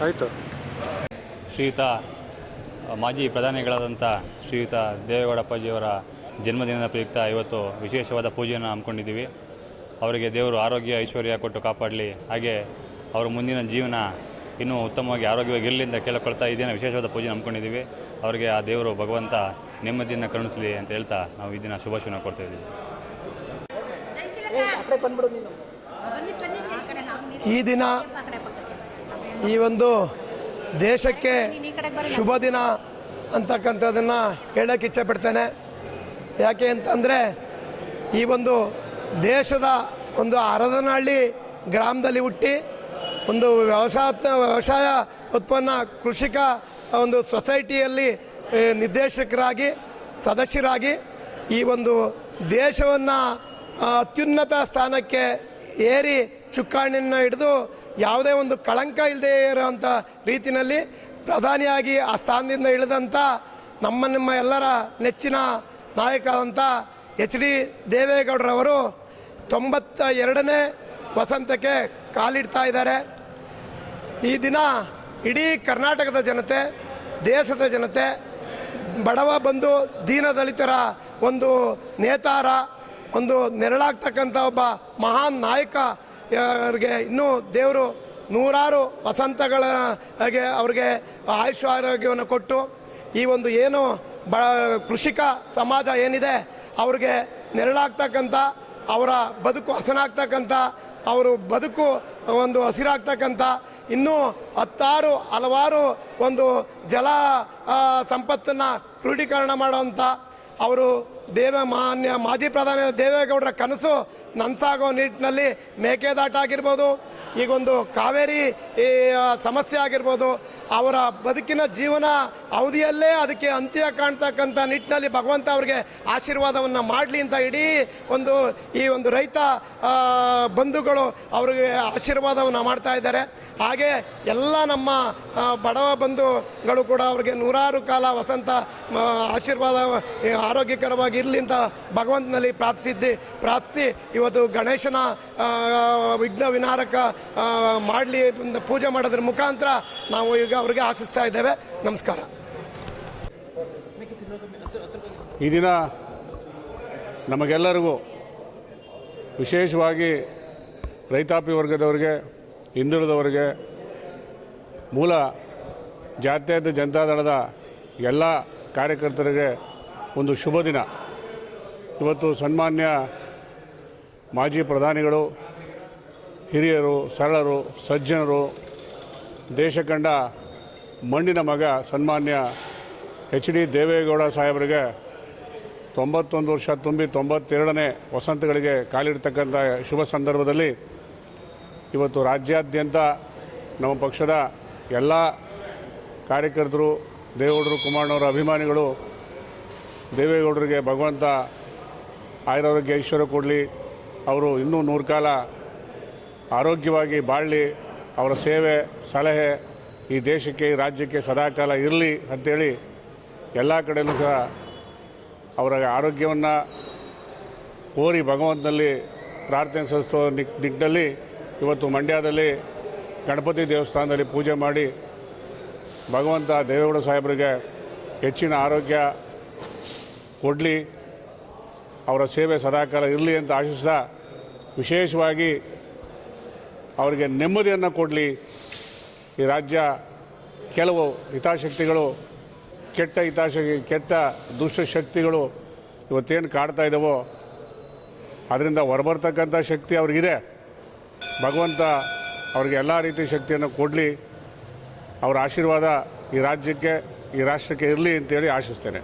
ಆಯಿತು. ಶ್ರೀಯುತ ಮಾಜಿ ಪ್ರಧಾನಿಗಳಾದಂಥ ಶ್ರೀಯುತ ದೇವೇಗೌಡ ಅಪ್ಪಾಜಿಯವರ ಜನ್ಮದಿನದ ಪ್ರಯುಕ್ತ ಇವತ್ತು ವಿಶೇಷವಾದ ಪೂಜೆಯನ್ನು ಹಮ್ಮಿಕೊಂಡಿದ್ದೀವಿ. ಅವರಿಗೆ ದೇವರು ಆರೋಗ್ಯ ಐಶ್ವರ್ಯ ಕೊಟ್ಟು ಕಾಪಾಡಲಿ, ಹಾಗೆ ಅವರ ಮುಂದಿನ ಜೀವನ ಇನ್ನೂ ಉತ್ತಮವಾಗಿ ಆರೋಗ್ಯವಾಗಿ ಇರಲಿ ಅಂತ ಕೇಳಿಕೊಳ್ತಾ ಈ ದಿನ ವಿಶೇಷವಾದ ಪೂಜೆ ಹಮ್ಮಿಕೊಂಡಿದ್ದೀವಿ. ಅವರಿಗೆ ಆ ದೇವರು ಭಗವಂತ ನೆಮ್ಮದಿಯನ್ನು ಕರುಣಿಸಲಿ ಅಂತ ಹೇಳ್ತಾ ನಾವು ಈ ದಿನ ಶುಭಾಶಯನ ಕೊಡ್ತಾ ಇದ್ದೀವಿ. ಈ ದಿನ ಈ ಒಂದು ದೇಶಕ್ಕೆ ಶುಭ ದಿನ ಅಂತಕ್ಕಂಥದ್ದನ್ನು ಹೇಳೋಕ್ಕೆ ಇಚ್ಛೆಪಡ್ತೇನೆ. ಯಾಕೆ ಅಂತಂದರೆ ಈ ಒಂದು ದೇಶದ ಒಂದು ಹರದನಹಳ್ಳಿ ಗ್ರಾಮದಲ್ಲಿ ಹುಟ್ಟಿ ಒಂದು ವ್ಯವಸಾಯ ಉತ್ಪನ್ನ ಕೃಷಿಕ ಒಂದು ಸೊಸೈಟಿಯಲ್ಲಿ ನಿರ್ದೇಶಕರಾಗಿ ಸದಸ್ಯರಾಗಿ ಈ ಒಂದು ದೇಶವನ್ನು ಅತ್ಯುನ್ನತ ಸ್ಥಾನಕ್ಕೆ ಏರಿ ಚುಕ್ಕಾಣಿಯನ್ನು ಹಿಡಿದು ಯಾವುದೇ ಒಂದು ಕಳಂಕ ಇಲ್ಲದೆ ಇರೋವಂಥ ರೀತಿಯಲ್ಲಿ ಪ್ರಧಾನಿಯಾಗಿ ಆ ಸ್ಥಾನದಿಂದ ಇಳಿದಂಥ ನಮ್ಮ ಎಲ್ಲರ ನೆಚ್ಚಿನ ನಾಯಕರಾದಂಥ HD ದೇವೇಗೌಡರವರು 92ನೇ ವಸಂತಕ್ಕೆ ಕಾಲಿಡ್ತಾ ಇದ್ದಾರೆ. ಈ ದಿನ ಇಡೀ ಕರ್ನಾಟಕದ ಜನತೆ, ದೇಶದ ಜನತೆ, ಬಡವ ಬಂಧು ದೀನದಲಿತರ ಒಂದು ನೇತಾರ, ಒಂದು ನೆರಳಾಗ್ತಕ್ಕಂಥ ಒಬ್ಬ ಮಹಾನ್ ನಾಯಕ ಅವ್ರಿಗೆ ಇನ್ನೂ ದೇವರು ನೂರಾರು ವಸಂತಗಳ ಹಾಗೆ ಅವ್ರಿಗೆ ಆಯುಷ್ ಆರೋಗ್ಯವನ್ನು ಕೊಟ್ಟು ಈ ಒಂದು ಏನು ಕೃಷಿಕ ಸಮಾಜ ಏನಿದೆ ಅವ್ರಿಗೆ ನೆರಳಾಗ್ತಕ್ಕಂಥ, ಅವರ ಬದುಕು ಹಸನಾಗ್ತಕ್ಕಂಥ, ಅವರು ಬದುಕು ಒಂದು ಹಸಿರಾಗ್ತಕ್ಕಂಥ ಇನ್ನೂ ಹಲವಾರು ಒಂದು ಜಲ ಸಂಪತ್ತನ್ನು ಕ್ರೋಢೀಕರಣ ಮಾಡುವಂಥ ಅವರು ಮಾಜಿ ಪ್ರಧಾನಿ ದೇವೇಗೌಡರ ಕನಸು ನನಸಾಗೋ ನಿಟ್ಟಿನಲ್ಲಿ ಮೇಕೆದಾಟ ಆಗಿರ್ಬೋದು, ಈಗೊಂದು ಕಾವೇರಿ ಸಮಸ್ಯೆ ಆಗಿರ್ಬೋದು, ಅವರ ಬದುಕಿನ ಜೀವನ ಅವಧಿಯಲ್ಲೇ ಅದಕ್ಕೆ ಅಂತ್ಯ ಕಾಣ್ತಕ್ಕಂಥ ನಿಟ್ಟಿನಲ್ಲಿ ಭಗವಂತ ಅವರಿಗೆ ಆಶೀರ್ವಾದವನ್ನು ಮಾಡಲಿ ಅಂತ ಇಡೀ ಈ ಒಂದು ರೈತ ಬಂಧುಗಳು ಅವರಿಗೆ ಆಶೀರ್ವಾದವನ್ನು ಮಾಡ್ತಾ ಇದ್ದಾರೆ. ಹಾಗೆ ಎಲ್ಲ ನಮ್ಮ ಬಡವ ಬಂಧುಗಳು ಕೂಡ ಅವರಿಗೆ ನೂರಾರು ಕಾಲ ವಸಂತ ಆಶೀರ್ವಾದ ಆರೋಗ್ಯಕರವಾಗಿ ಇರಲಿ ಅಂತ ಭಗವಂತನಲ್ಲಿ ಪ್ರಾರ್ಥಿಸಿ ಇವತ್ತು ಗಣೇಶನ ವಿಘ್ನ ವಿನಾರಕ ಮಾಡಲಿ ಪೂಜೆ ಮಾಡೋದ್ರ ಮುಖಾಂತರ ನಾವು ಈಗ ಅವರಿಗೆ ಆಶಿಸ್ತಾ ಇದ್ದೇವೆ. ನಮಸ್ಕಾರ. ಈ ದಿನ ನಮಗೆಲ್ಲರಿಗೂ ವಿಶೇಷವಾಗಿ ರೈತಾಪಿ ವರ್ಗದವರಿಗೆ, ಹಿಂದುಳಿದವರಿಗೆ, ಮೂಲ ಜಾತ್ಯತೀತ ಜನತಾದಳದ ಎಲ್ಲ ಕಾರ್ಯಕರ್ತರಿಗೆ ಒಂದು ಶುಭ ದಿನ. ಇವತ್ತು ಸನ್ಮಾನ್ಯ ಮಾಜಿ ಪ್ರಧಾನಿಗಳು, ಹಿರಿಯರು, ಸರಳರು, ಸಜ್ಜನರು, ದೇಶ ಕಂಡ ಮಣ್ಣಿನ ಮಗ ಸನ್ಮಾನ್ಯ HD ದೇವೇಗೌಡ ಸಾಹೇಬರಿಗೆ 91 ವರ್ಷ ತುಂಬಿ 92ನೇ ವಸಂತಗಳಿಗೆ ಕಾಲಿಡ್ತಕ್ಕಂಥ ಶುಭ ಸಂದರ್ಭದಲ್ಲಿ ಇವತ್ತು ರಾಜ್ಯಾದ್ಯಂತ ನಮ್ಮ ಪಕ್ಷದ ಎಲ್ಲ ಕಾರ್ಯಕರ್ತರು, ದೇವೇಗೌಡರು, ಕುಮಾರಣ್ಣವರ ಅಭಿಮಾನಿಗಳು ದೇವೇಗೌಡರಿಗೆ ಭಗವಂತ ಆಯುರಾರೋಗ್ಯ ಐಶ್ವರ್ಯ ಕೊಡಲಿ, ಅವರು ಇನ್ನೂ 100 ಕಾಲ ಆರೋಗ್ಯವಾಗಿ ಬಾಳಲಿ, ಅವರ ಸೇವೆ ಸಲಹೆ ಈ ದೇಶಕ್ಕೆ, ಈ ರಾಜ್ಯಕ್ಕೆ ಸದಾಕಾಲ ಇರಲಿ ಅಂಥೇಳಿ ಎಲ್ಲ ಕಡೆಯಲ್ಲೂ ಸಹ ಅವರ ಆರೋಗ್ಯವನ್ನು ಕೋರಿ ಭಗವಂತನಲ್ಲಿ ಪ್ರಾರ್ಥನೆ ಸಲ್ಲಿಸೋ ನಿಟ್ಟಿನಲ್ಲಿ ಇವತ್ತು ಮಂಡ್ಯದಲ್ಲಿ ಗಣಪತಿ ದೇವಸ್ಥಾನದಲ್ಲಿ ಪೂಜೆ ಮಾಡಿ ಭಗವಂತ ದೇವೇಗೌಡ ಸಾಹೇಬರಿಗೆ ಹೆಚ್ಚಿನ ಆರೋಗ್ಯ ಕೊಡಲಿ, ಅವರ ಸೇವೆ ಸದಾಕಾಲ ಇರಲಿ ಅಂತ ಆಶಿಸ್ತಾ, ವಿಶೇಷವಾಗಿ ಅವರಿಗೆ ನೆಮ್ಮದಿಯನ್ನು ಕೊಡಲಿ. ಈ ರಾಜ್ಯ ಕೆಲವು ಹಿತಾಸಕ್ತಿಗಳು, ಕೆಟ್ಟ ದುಷ್ಟಶಕ್ತಿಗಳು ಇವತ್ತೇನು ಕಾಡ್ತಾ ಇದ್ದಾವೋ ಅದರಿಂದ ಹೊರಬರ್ತಕ್ಕಂಥ ಶಕ್ತಿ ಅವ್ರಿಗಿದೆ. ಭಗವಂತ ಅವ್ರಿಗೆ ಎಲ್ಲ ರೀತಿಯ ಶಕ್ತಿಯನ್ನು ಕೊಡಲಿ, ಅವರ ಆಶೀರ್ವಾದ ಈ ರಾಜ್ಯಕ್ಕೆ, ಈ ರಾಷ್ಟ್ರಕ್ಕೆ ಇರಲಿ ಅಂತೇಳಿ ಆಶಿಸ್ತೇನೆ.